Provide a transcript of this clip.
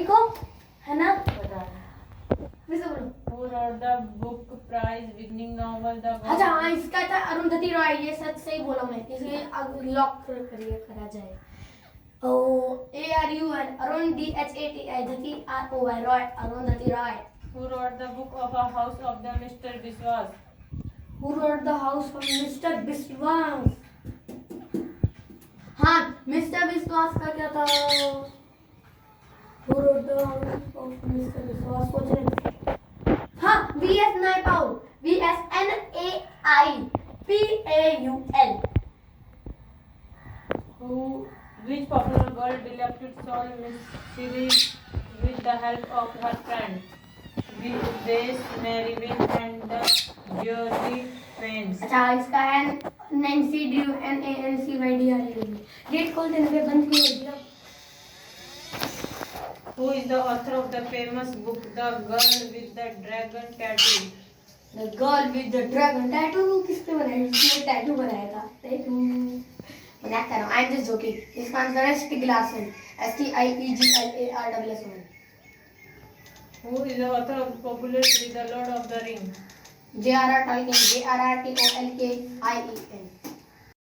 लिखो, है ना? बता। फिर से बोलो। Who wrote the book prize winning novel The Girl? अच्छा हाँ, इसका था अरुंधति रॉय, ये सच सही बोला मैं, इसलिए अब लॉक करिए, करा जाए। O ARUN Arun DHATI Dhati ROY Roy Arundhati Roy. Who wrote the book of A House of the Mr. Biswas? Who wrote the House of Mr. Biswas? हाँ, मिस्टर विश्वास का क्या था? Who wrote the House of Mr. Biswas? सोच रहे। हाँ, VS Naipaul, VSNAIPAUL. Which popular girl developed soul mystery with the help of her friend? Grace, Marywin, and the Georgie Paynes. अच्छा, इसका है नैन्सी ड्रू NANCYDRE. गेट खोल देने पे बंद क्यों हो गया? Who is the author of the famous book The Girl with the Dragon Tattoo? The Girl with the Dragon Tattoo. किसने बनाया? इसने टैटू बनाया था। टैटू मजाक कर रहा हूँ। I'm just joking. इसका आंसर है स्टिग Larsen, STIEGLARSON. Who is the author of the popular series The Lord of the Rings? J.R.R. Tolkien, JRRTOLKIEN.